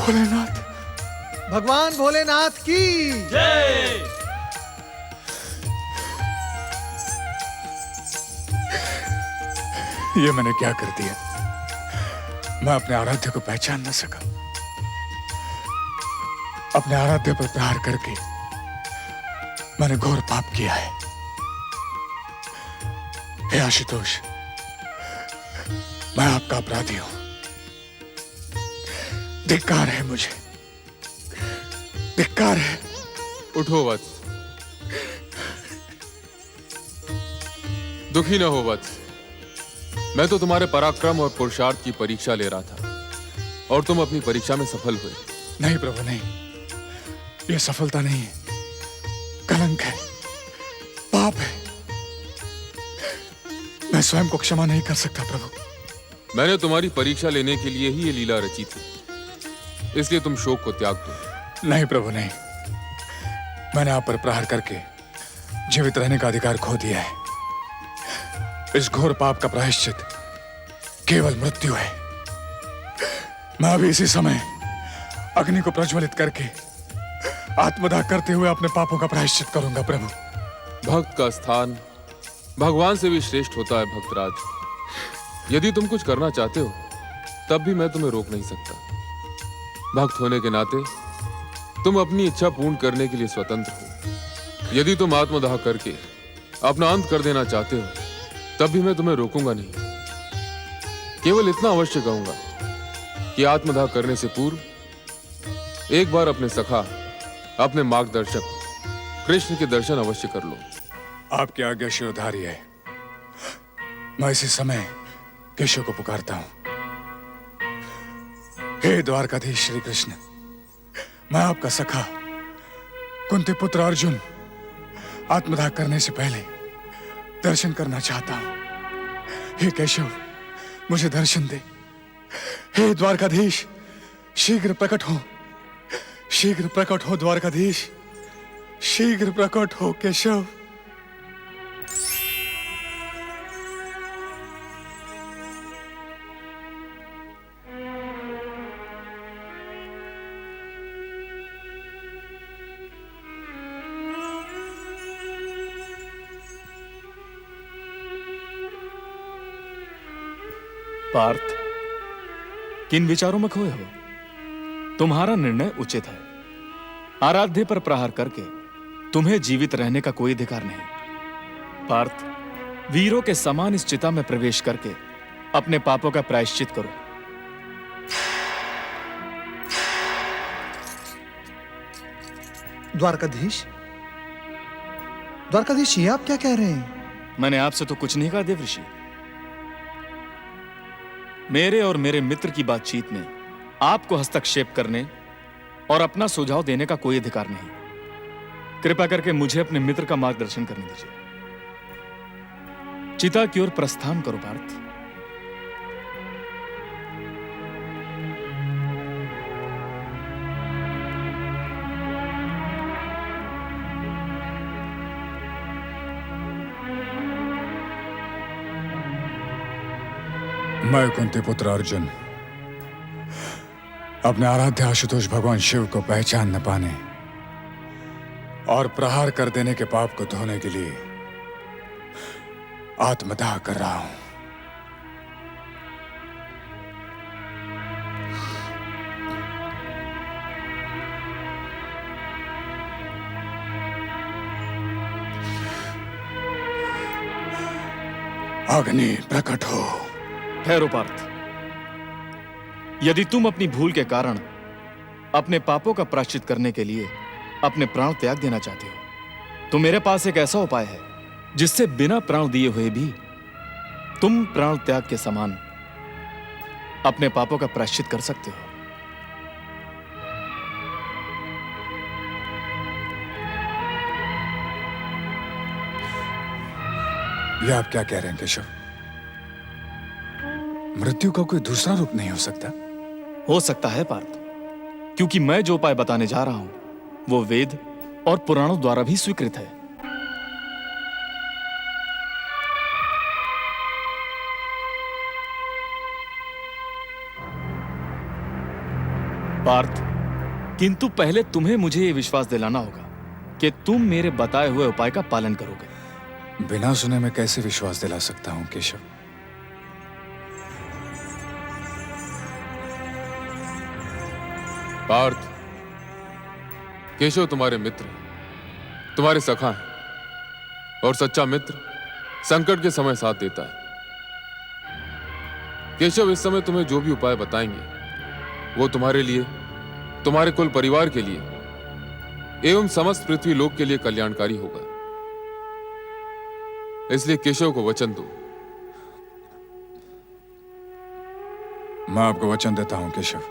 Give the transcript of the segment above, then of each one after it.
भोलेनाथ, भगवान भोलेनाथ की जय। ये मैंने क्या कर दिया? मैं अपने आराध्य को पहचान न सका। अपने आराध्य पर प्रहार करके मैंने घोर पाप किया है। हे आशुतोष, मैं आपका अपराधी हूं। धिक्कार है मुझे, धिक्कार है। उठो वत्स, दुखी न हो वत्स। मैं तो तुम्हारे पराक्रम और पुरुषार्थ की परीक्षा ले रहा था और तुम अपनी परीक्षा में सफल हुए। नहीं प्रभु, नहीं, यह सफलता नहीं है, कलंक है, पाप है। मैं स्वयं को क्षमा नहीं कर सकता प्रभु। मैंने तुम्हारी परीक्षा लेने के लिए ही ये लीला रची थी, इसलिए तुम शोक को त्याग दो। नहीं प्रभु, नहीं। मैंने आप पर प्रहार करके जीवित रहने का अधिकार खो दिया है। इस घोर पाप का प्रायश्चित केवल मृत्यु है। मैं अभी इसी समय अग्नि को प्रज्वलित करके आत्मदाह करते हुए अपने पापों का प्रायश्चित करूंगा प्रभु। भक्त का स्थान भगवान से भी श्रेष्ठ होता है भक्तराज। यदि तुम कुछ करना चाहते हो तब भी मैं तुम्हें रोक नहीं सकता। भक्त होने के नाते तुम अपनी इच्छा पूर्ण करने के लिए स्वतंत्र हो। यदि तुम आत्मदाह करके अपना अंत कर देना चाहते हो तब भी मैं तुम्हें रोकूंगा नहीं। केवल इतना अवश्य कहूंगा कि आत्मदाह करने से पूर्व एक बार अपने सखा, अपने मार्गदर्शक कृष्ण के दर्शन अवश्य कर लो। आपकी आज्ञा शिरोधार्य है। मैं इसी समय केशव को पुकारता हूं। हे द्वारकाधीश श्री कृष्ण, मैं आपका सखा कुंती पुत्र अर्जुन आत्मदाह करने से पहले दर्शन करना चाहता हूं। हे केशव, मुझे दर्शन दे। हे द्वारकाधीश, शीघ्र प्रकट हो, शीघ्र प्रकट हो द्वारकाधीश, शीघ्र प्रकट हो केशव। पार्थ, किन विचारों में खोए हो? तुम्हारा निर्णय उचित है। आराध्य पर प्रहार करके तुम्हें जीवित रहने का कोई अधिकार नहीं। पार्थ, वीरों के समान इस चिता में प्रवेश करके अपने पापों का प्रायश्चित करो। द्वारकाधीश, द्वारकाधीश, ये आप क्या कह रहे हैं? मैंने आपसे तो कुछ नहीं कहा देवऋषि। मेरे और मेरे मित्र की बातचीत में आपको हस्तक्षेप करने और अपना सुझाव देने का कोई अधिकार नहीं। कृपा करके मुझे अपने मित्र का मार्गदर्शन करने दीजिए। चिता की ओर प्रस्थान करो पार्थ। मैं कुंती पुत्र अर्जुन अपने आराध्य आशुतोष भगवान शिव को पहचान न पाने और प्रहार कर देने के पाप को धोने के लिए आत्मदाह कर रहा हूं। अग्नि प्रकट हो। ठहरो पार्थ, यदि तुम अपनी भूल के कारण अपने पापों का प्रायश्चित करने के लिए अपने प्राण त्याग देना चाहते हो तो मेरे पास एक ऐसा उपाय है जिससे बिना प्राण दिए हुए भी तुम प्राण त्याग के समान अपने पापों का प्रायश्चित कर सकते हो। ये आप क्या कह रहे हैं केशव? मृत्यु का कोई दूसरा रूप नहीं हो सकता? हो सकता है पार्थ, क्योंकि मैं जो उपाय बताने जा रहा हूं वो वेद और पुराणों द्वारा भी स्वीकृत है। पार्थ, किंतु पहले तुम्हें मुझे यह विश्वास दिलाना होगा कि तुम मेरे बताए हुए उपाय का पालन करोगे। बिना सुने मैं कैसे विश्वास दिला सकता हूं केशव? पार्थ, केशव तुम्हारे मित्र, तुम्हारे सखा हैं, और सच्चा मित्र संकट के समय साथ देता है। केशव इस समय तुम्हें जो भी उपाय बताएंगे वो तुम्हारे लिए, तुम्हारे कुल परिवार के लिए एवं समस्त पृथ्वी लोक के लिए कल्याणकारी होगा। इसलिए केशव को वचन दो। मैं आपको वचन देता हूं केशव,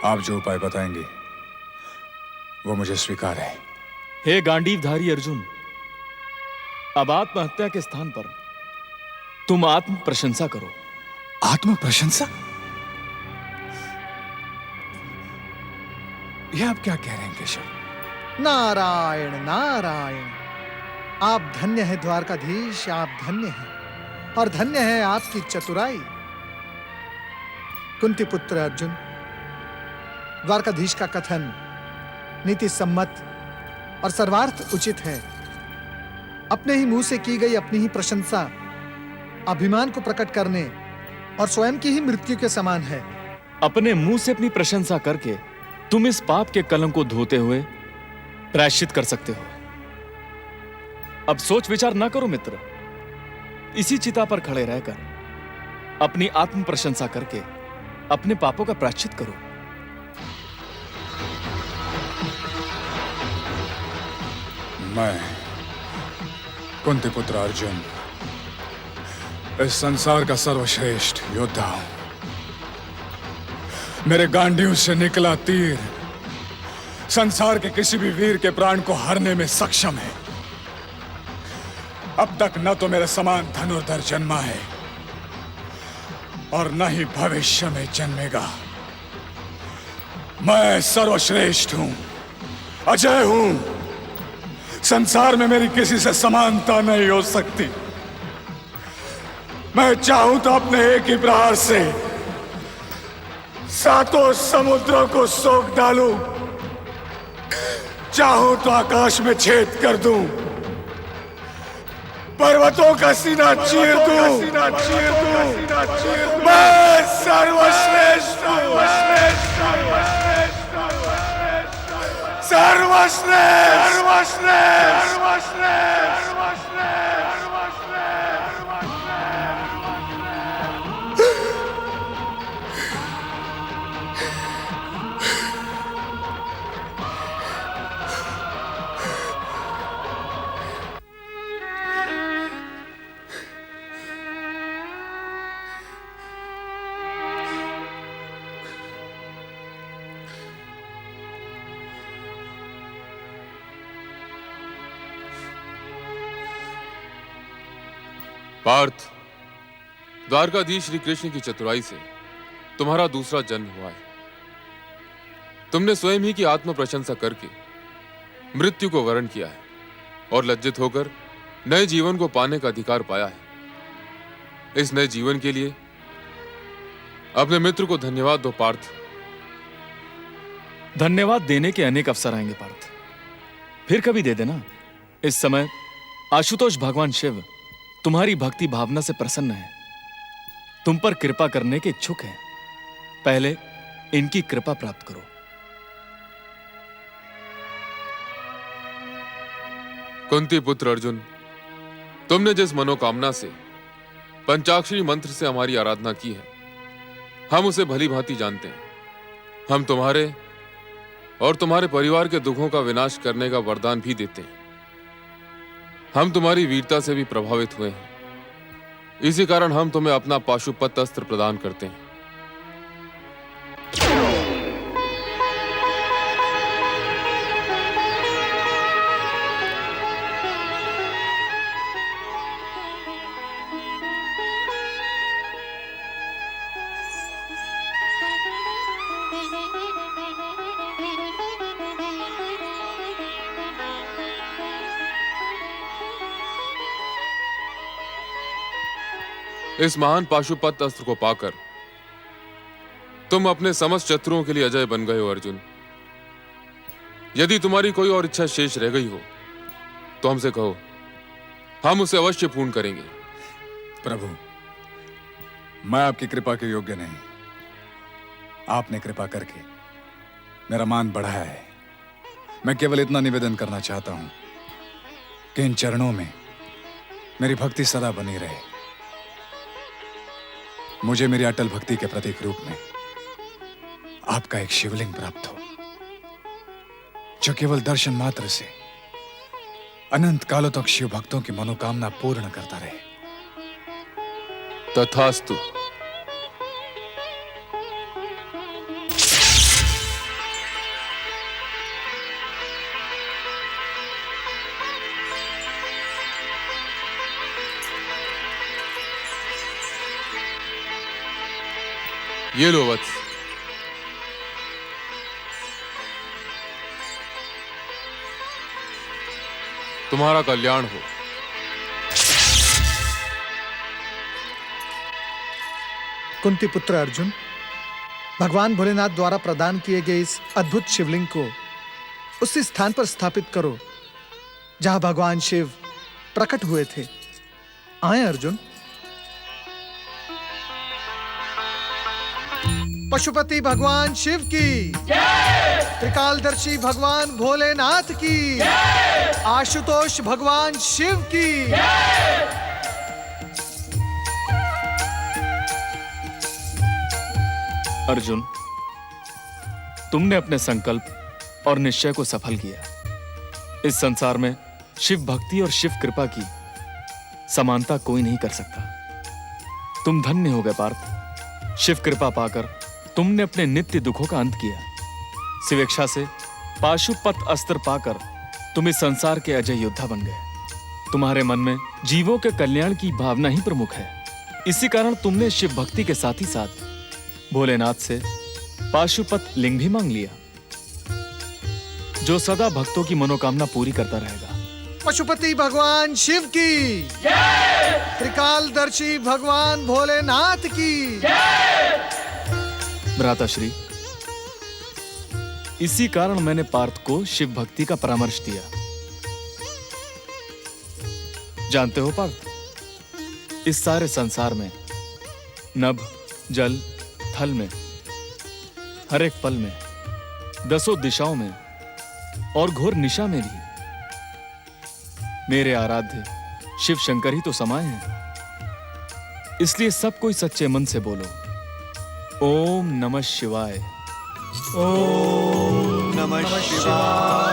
आप जो उपाय बताएंगे वो मुझे स्वीकार है। हे गांडीवधारी अर्जुन, अब आत्महत्या के स्थान पर तुम आत्म प्रशंसा करो। आत्म प्रशंसा? यह आप क्या कह रहे हैं केशव? नारायण नारायण, आप धन्य है द्वारकाधीश, आप धन्य हैं, और धन्य है आपकी चतुराई। कुंती पुत्र अर्जुन, द्वारकाधीश का कथन नीति सम्मत और सर्वार्थ उचित है। अपने ही मुंह से की गई अपनी ही प्रशंसा अभिमान को प्रकट करने और स्वयं की ही मृत्यु के समान है। अपने मुंह से अपनी प्रशंसा करके तुम इस पाप के कलंक को धोते हुए प्रायश्चित कर सकते हो। अब सोच विचार ना करो मित्र, इसी चिता पर खड़े रहकर अपनी आत्म प्रशंसा करके अपने पापों का प्रायश्चित करो। मैं कुंती पुत्र अर्जुन इस संसार का सर्वश्रेष्ठ योद्धा हूं। मेरे गांडीव से निकला तीर संसार के किसी भी वीर के प्राण को हरने में सक्षम है। अब तक न तो मेरे समान धनुर्धर जन्मा है और न ही भविष्य में जन्मेगा। मैं सर्वश्रेष्ठ हूं, अजय हूं। संसार में मेरी किसी से समानता नहीं हो सकती। मैं चाहूं तो अपने एक ही प्रहार से सातों समुद्रों को सोख डालूं, चाहूं तो आकाश में छेद कर दूं, पर्वतों का सीना चीर दूं। मैं सर्वश्रेष्ठ हूं, पार्थ, द्वारकाधीश श्री कृष्ण की चतुराई से तुम्हारा दूसरा जन्म हुआ है। तुमने स्वयं ही की आत्म प्रशंसा करके मृत्यु को वरण किया है और लज्जित होकर नए जीवन को पाने का अधिकार पाया है। इस नए जीवन के लिए अपने मित्र को धन्यवाद दो पार्थ। धन्यवाद देने के अनेक अवसर आएंगे पार्थ, फिर कभी दे देना। इस समय आशुतोष भगवान शिव तुम्हारी भक्ति भावना से प्रसन्न है, तुम पर कृपा करने के इच्छुक हैं। पहले इनकी कृपा प्राप्त करो। कुंती पुत्र अर्जुन, तुमने जिस मनोकामना से पंचाक्षरी मंत्र से हमारी आराधना की है, हम उसे भली भांति जानते हैं। हम तुम्हारे और तुम्हारे परिवार के दुखों का विनाश करने का वरदान भी देते हैं। हम तुम्हारी वीरता से भी प्रभावित हुए हैं, इसी कारण हम तुम्हें अपना पाशुपत अस्त्र प्रदान करते हैं। इस महान पाशुपत अस्त्र को पाकर तुम अपने समस्त शत्रुओं के लिए अजय बन गए हो अर्जुन। यदि तुम्हारी कोई और इच्छा शेष रह गई हो तो हमसे कहो, हम उसे अवश्य पूर्ण करेंगे। प्रभु, मैं आपकी कृपा के योग्य नहीं। आपने कृपा करके मेरा मान बढ़ाया है। मैं केवल इतना निवेदन करना चाहता हूं कि इन चरणों में मेरी भक्ति सदा बनी रहे। मुझे मेरी अटल भक्ति के प्रतीक रूप में आपका एक शिवलिंग प्राप्त हो, जो केवल दर्शन मात्र से अनंत कालों तक शिव भक्तों की मनोकामना पूर्ण करता रहे। तथास्तु। ये लो वत्स, तुम्हारा कल्याण हो। कुंती पुत्र अर्जुन, भगवान भोलेनाथ द्वारा प्रदान किए गए इस अद्भुत शिवलिंग को उसी स्थान पर स्थापित करो जहां भगवान शिव प्रकट हुए थे। आए अर्जुन। पशुपति भगवान शिव की, त्रिकालदर्शी भगवान भोलेनाथ की, आशुतोष भगवान शिव की। अर्जुन, तुमने अपने संकल्प और निश्चय को सफल किया। इस संसार में शिव भक्ति और शिव कृपा की समानता कोई नहीं कर सकता। तुम धन्य हो गए पार्थ। शिव कृपा पाकर तुमने अपने नित्य दुखों का अंत किया। शिवेक्षा से पाशुपत अस्त्र पाकर तुम इस संसार के अजय योद्धा बन गए। तुम्हारे मन में जीवों के कल्याण की भावना ही प्रमुख है। इसी कारण तुमने शिव भक्ति के साथ ही साथ भोलेनाथ से पाशुपत लिंग भी मांग लिया, जो सदा भक्तों की मनोकामना पूरी करता रहेगा। पशुपति भगवान शिव की, त्रिकालदर्शी भगवान भोलेनाथ की। भ्राताश्री, इसी कारण मैंने पार्थ को शिव भक्ति का परामर्श दिया। जानते हो पार्थ, इस सारे संसार में नभ, जल, थल में, हर एक पल में, दसों दिशाओं में और घोर निशा में भी मेरे आराध्य शिव शंकर ही तो समाये हैं। इसलिए सब कोई सच्चे मन से बोलो, ओम नमः शिवाय। ओम नमः शिवाय।